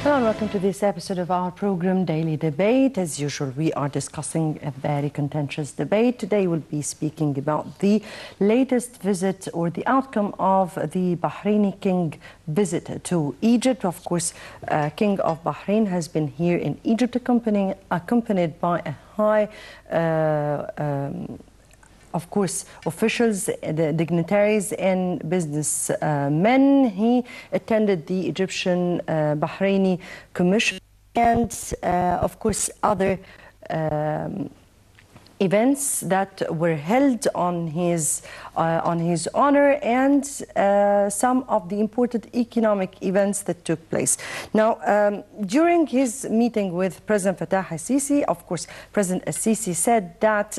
Hello and welcome to this episode of our program, Daily Debate. As usual, we are discussing a very contentious debate. Today we'll be speaking about the latest visit or the outcome of the Bahraini king visit to Egypt. Of course, King of Bahrain has been here in Egypt accompanied by a high of course, officials, the dignitaries and businessmen. He attended the Egyptian Bahraini Commission and, of course, other events that were held on his honor and some of the important economic events that took place. Now, during his meeting with President Fattah al-Sisi, of course, President al-Sisi said that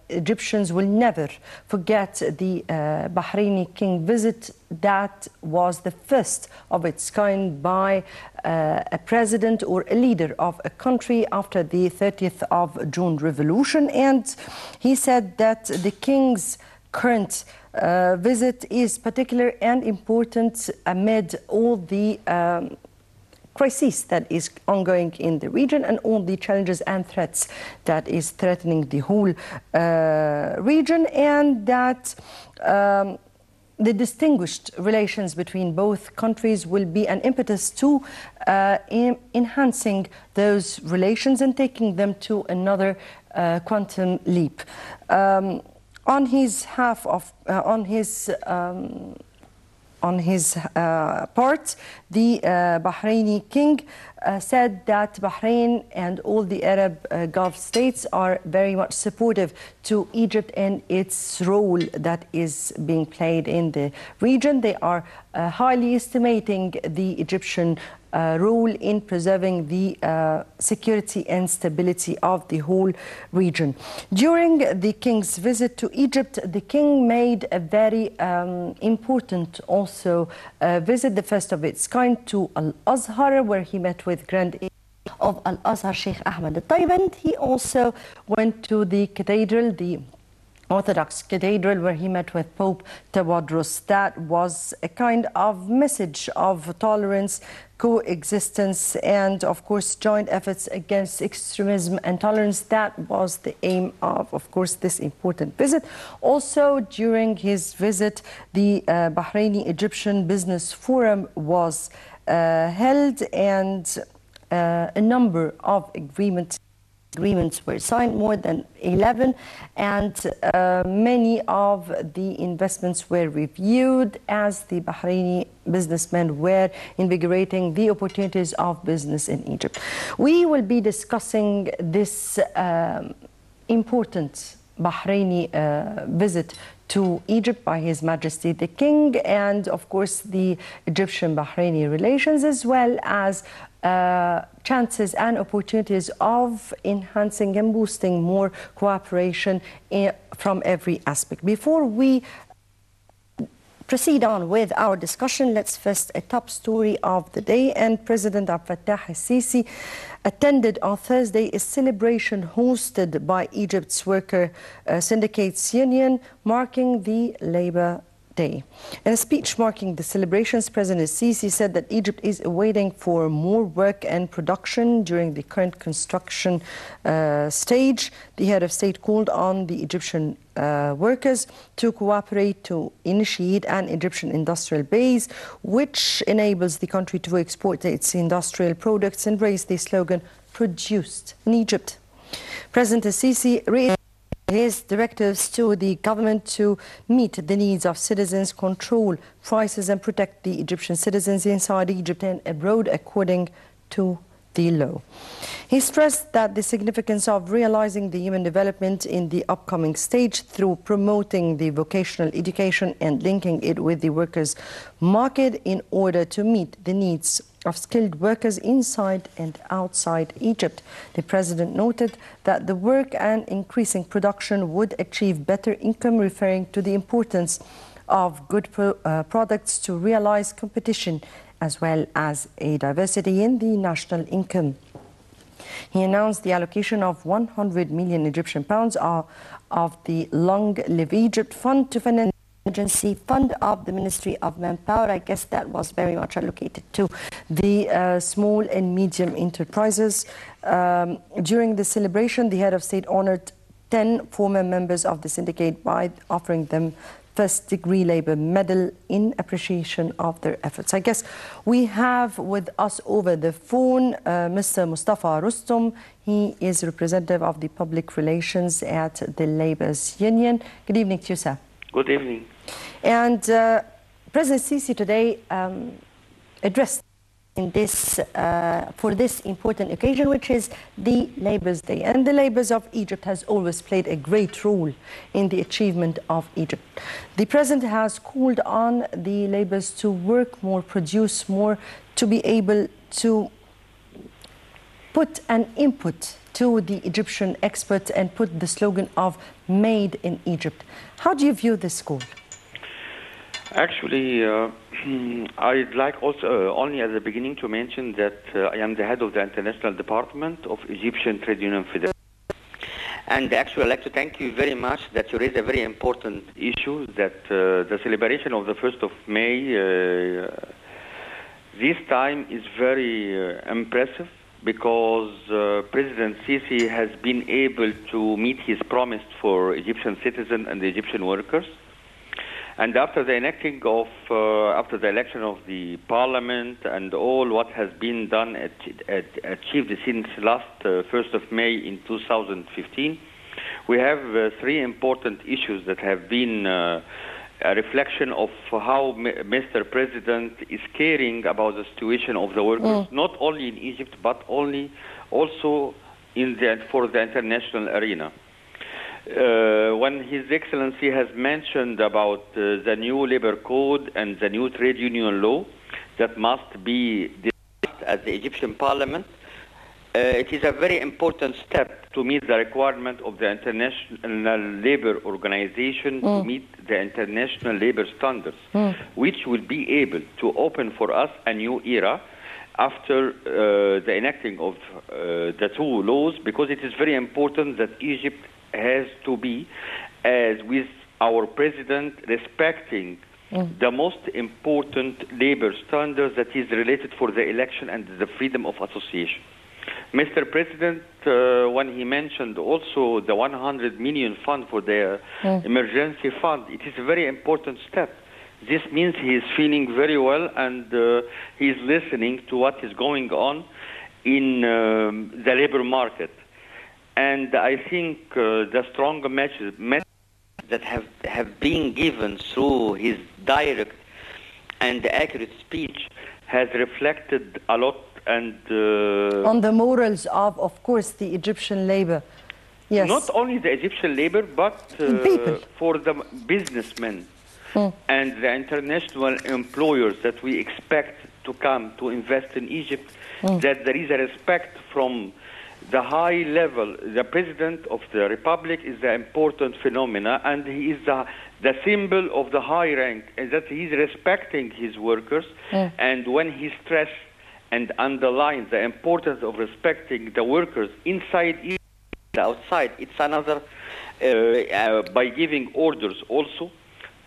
Egyptians will never forget the Bahraini king visit that was the first of its kind by a president or a leader of a country after the 30th of June revolution. And he said that the king's current visit is particular and important amid all the crisis that is ongoing in the region and all the challenges and threats that is threatening the whole region, and that the distinguished relations between both countries will be an impetus to enhancing those relations and taking them to another quantum leap. On his part, the Bahraini king said that Bahrain and all the Arab Gulf states are very much supportive to Egypt and its role that is being played in the region. They are highly estimating the Egyptian role in preserving the security and stability of the whole region. During the king's visit to Egypt, the king made a very important also visit, the first of its kind, to Al-Azhar, where he met with Grand of Al-Azhar, Sheikh Ahmed al-Tayyib, and he also went to the cathedral, the Orthodox cathedral, where he met with Pope Tawadros. That was a kind of message of tolerance, coexistence, and of course joint efforts against extremism and tolerance. That was the aim of course, this important visit. Also, during his visit, the Bahraini Egyptian Business Forum was held, and a number of agreements were signed, more than 11, and many of the investments were reviewed as the Bahraini businessmen were invigorating the opportunities of business in Egypt. We will be discussing this important Bahraini visit to Egypt by His Majesty the King, and of course the Egyptian-Bahraini relations, as well as chances and opportunities of enhancing and boosting more cooperation from every aspect. Before we proceed on with our discussion, let's first a top story of the day. And President Fattah al-Sisi attended on Thursday a celebration hosted by Egypt's Worker Syndicates Union, marking the Labor Day. In a speech marking the celebrations, President Sisi said that Egypt is awaiting for more work and production during the current construction stage. The head of state called on the Egyptian workers to cooperate to initiate an Egyptian industrial base, which enables the country to export its industrial products and raise the slogan, "Produced in Egypt." President Sisi reiterated his directives to the government to meet the needs of citizens, control prices and protect the Egyptian citizens inside Egypt and abroad according to the law. He stressed that the significance of realizing the human development in the upcoming stage through promoting the vocational education and linking it with the workers' market in order to meet the needs of skilled workers inside and outside Egypt. The president noted that the work and increasing production would achieve better income, referring to the importance of good products to realize competition as well as a diversity in the national income. He announced the allocation of 100 million Egyptian pounds of the Long Live Egypt Fund to finance Emergency Fund of the Ministry of Manpower. I guess that was very much allocated to the small and medium enterprises. During the celebration, the head of state honored 10 former members of the syndicate by offering them first-degree labor medal in appreciation of their efforts. I guess we have with us over the phone Mr. Mustafa Rustum. He is representative of the public relations at the Labour's Union. Good evening to you, sir. Good evening. And President Sisi today addressed in this, for this important occasion, which is the Labour's Day. And the Labours of Egypt has always played a great role in the achievement of Egypt. The President has called on the Labours to work more, produce more, to be able to put an input to the Egyptian experts and put the slogan of Made in Egypt. How do you view this call? Actually, I'd like also only at the beginning to mention that I am the head of the International Department of Egyptian Trade Union Federation. And actually, I'd like to thank you very much that you raised a very important issue, that the celebration of the 1st of May this time is very impressive, because President Sisi has been able to meet his promise for Egyptian citizens and the Egyptian workers. And after the enacting of, after the election of the parliament and all what has been done, achieved since last 1st of May in 2015, we have three important issues that have been a reflection of how Mr. President is caring about the situation of the workers, not only in Egypt, but also in for the international arena. When His Excellency has mentioned about the new labor code and the new trade union law that must be discussed at the Egyptian parliament, it is a very important step to meet the requirement of the International Labor Organization to meet the international labor standards, which will be able to open for us a new era after the enacting of the two laws, because it is very important that Egypt has to be, as with our president, respecting the most important labor standards that is related for the election and the freedom of association. Mr. President, when he mentioned also the 100 million fund for the emergency fund, it is a very important step. This means he is feeling very well, and he is listening to what is going on in the labor market. And I think the strong messages that have been given through his direct and accurate speech has reflected a lot and on the morals of course, the Egyptian labor. Yes. Not only the Egyptian labor, but for the businessmen and the international employers that we expect to come to invest in Egypt, that there is a respect from the high level. The President of the Republic is the important phenomena, and he is the symbol of the high rank, and that he is respecting his workers. And when he stressed and underlines the importance of respecting the workers inside and outside, it's another, by giving orders also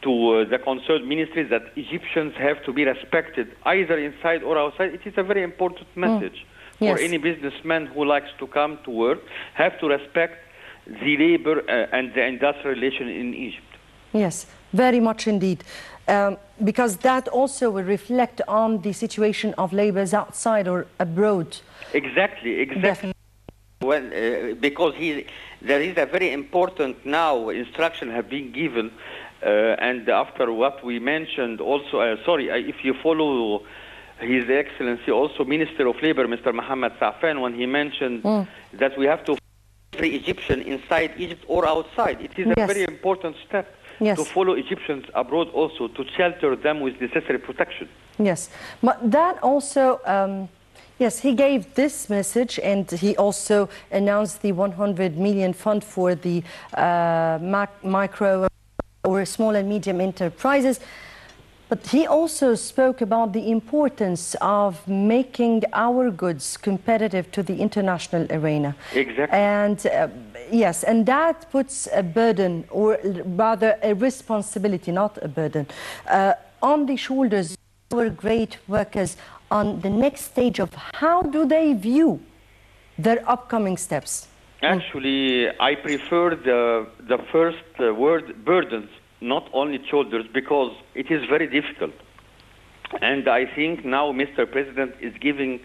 to the concerned ministries that Egyptians have to be respected either inside or outside. It is a very important message. For any businessman who likes to come to work, have to respect the labor and the industrial relation in Egypt. Yes, very much indeed. Because that also will reflect on the situation of laborers outside or abroad. Exactly. Well, because there is a very important now instruction have been given, and after what we mentioned also, if you follow His Excellency, also Minister of Labor, Mr. Mohammed Safan, when he mentioned that we have to free Egyptian inside Egypt or outside. It is a very important step to follow Egyptians abroad also, to shelter them with necessary protection. Yes, but that also, yes, he gave this message, and he also announced the 100 million fund for the micro or small and medium enterprises. But he also spoke about the importance of making our goods competitive to the international arena. Exactly. And Yes, and that puts a burden, or rather a responsibility, not a burden, on the shoulders of our great workers on the next stage of how do they view their upcoming steps. Actually, I prefer the first word, burdens, not only shoulders, because it is very difficult. And I think now Mr. President is giving,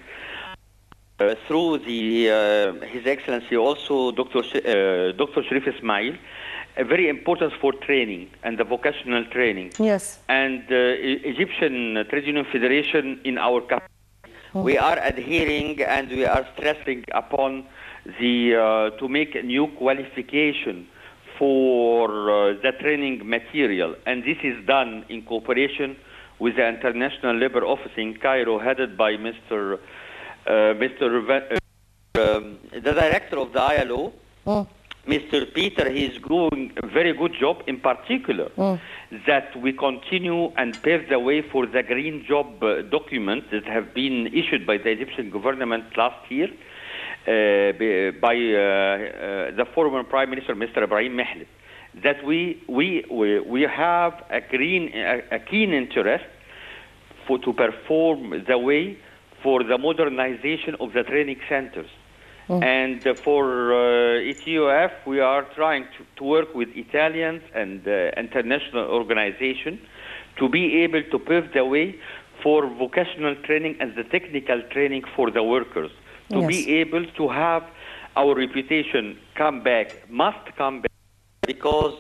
through His Excellency also Dr. Sharif Ismail, a very important for training and the vocational training. Yes. And Egyptian Trade Union Federation in our country, we are adhering and we are stressing upon to make a new qualification for the training material. And this is done in cooperation with the International Labour Office in Cairo, headed by the director of the ILO, Mr. Peter. He is doing a very good job, in particular, that we continue and pave the way for the green job documents that have been issued by the Egyptian government last year by the former Prime Minister, Mr. Ibrahim Mehled, that we have a keen interest to perform the way for the modernization of the training centers. And for ETUF, we are trying to work with Italians and international organizations to be able to pave the way for vocational training and the technical training for the workers, to be able to have our reputation must come back, because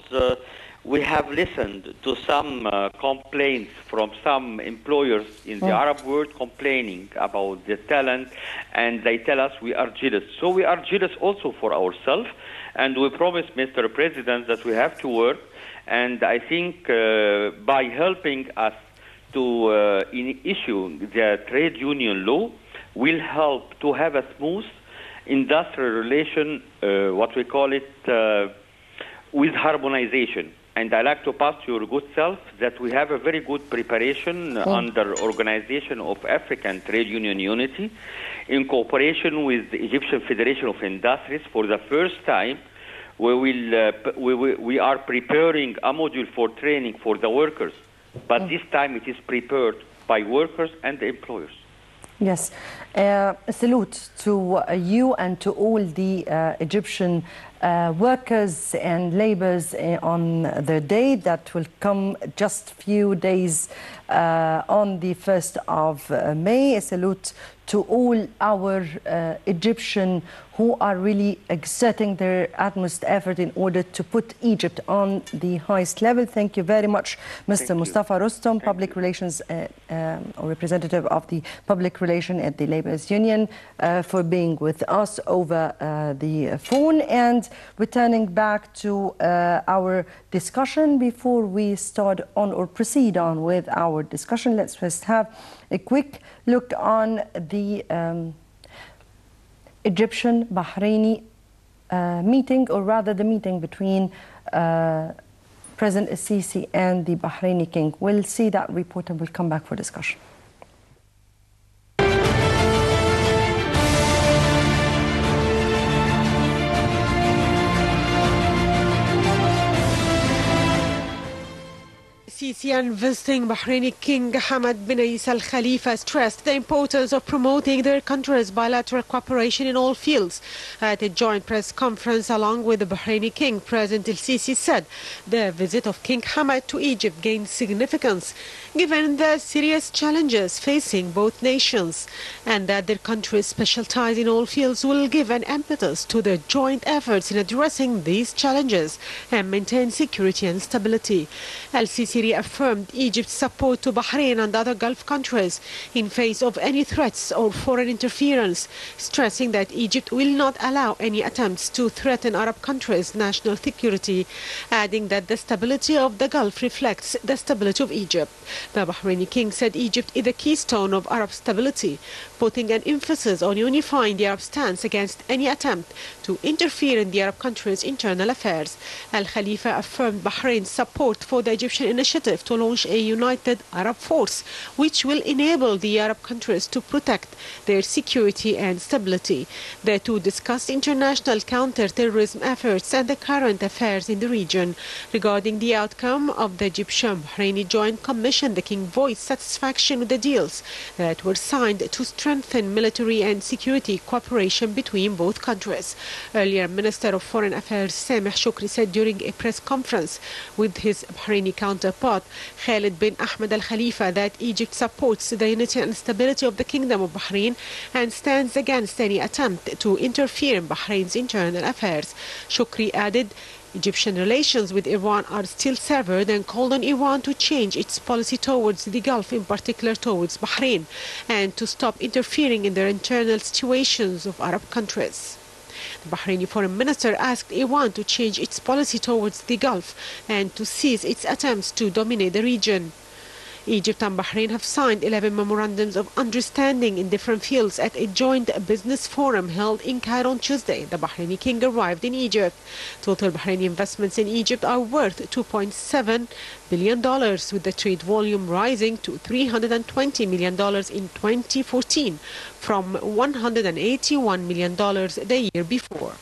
we have listened to some complaints from some employers in the Arab world complaining about the talent, and they tell us we are jealous. So we are jealous also for ourselves, and we promise Mr. President that we have to work, and I think by helping us to issue the trade union law will help to have a smooth industrial relation, what we call it, with harmonization. And I like to pass to your good self that we have a very good preparation under Organization of African Trade Union Unity in cooperation with the Egyptian Federation of Industries. For the first time, we are preparing a module for training for the workers, but this time it is prepared by workers and employers. Yes. Salute to you and to all the Egyptian workers and laborers on the day that will come just a few days on the 1st of May. A salute to all our Egyptian who are really exerting their utmost effort in order to put Egypt on the highest level. Thank you very much, Mr. Mustafa Rostom, Public Relations or representative of the Public Relation at the Labourers Union, for being with us over the phone. And returning back to our discussion, before we start on or proceed on with our discussion, let's first have a quick look on the Egyptian-Bahraini meeting, or rather the meeting between President al-Sisi and the Bahraini king. We'll see that report and we'll come back for discussion. Sisi and visiting Bahraini King Hamad bin Isa Al Khalifa stressed the importance of promoting their country's bilateral cooperation in all fields. At a joint press conference along with the Bahraini King, President al-Sisi said the visit of King Hamad to Egypt gained significance given the serious challenges facing both nations, and that their country's special ties in all fields will give an impetus to their joint efforts in addressing these challenges and maintain security and stability. Al-Sisi reaffirmed Egypt's support to Bahrain and other Gulf countries in face of any threats or foreign interference, stressing that Egypt will not allow any attempts to threaten Arab countries' national security, adding that the stability of the Gulf reflects the stability of Egypt. The Bahraini king said Egypt is the keystone of Arab stability, putting an emphasis on unifying the Arab stance against any attempt to interfere in the Arab country's internal affairs. Al Khalifa affirmed Bahrain's support for the Egyptian initiative to launch a united Arab force, which will enable the Arab countries to protect their security and stability. The two discussed international counter-terrorism efforts and the current affairs in the region. Regarding the outcome of the Egyptian-Bahraini Joint Commission, the king voiced satisfaction with the deals that were signed to strengthen military and security cooperation between both countries. Earlier, Minister of Foreign Affairs Sameh Shukri said during a press conference with his Bahraini counterpart Khalid bin Ahmed Al Khalifa that Egypt supports the unity and stability of the Kingdom of Bahrain and stands against any attempt to interfere in Bahrain's internal affairs. Shukri added, Egyptian relations with Iran are still severed and called on Iran to change its policy towards the Gulf, in particular towards Bahrain, and to stop interfering in their internal situations of Arab countries. The Bahraini foreign minister asked Iran to change its policy towards the Gulf and to cease its attempts to dominate the region. Egypt and Bahrain have signed 11 memorandums of understanding in different fields at a joint business forum held in Cairo on Tuesday. The Bahraini king arrived in Egypt. Total Bahraini investments in Egypt are worth $2.7 billion, with the trade volume rising to $320 million in 2014 from $181 million the year before.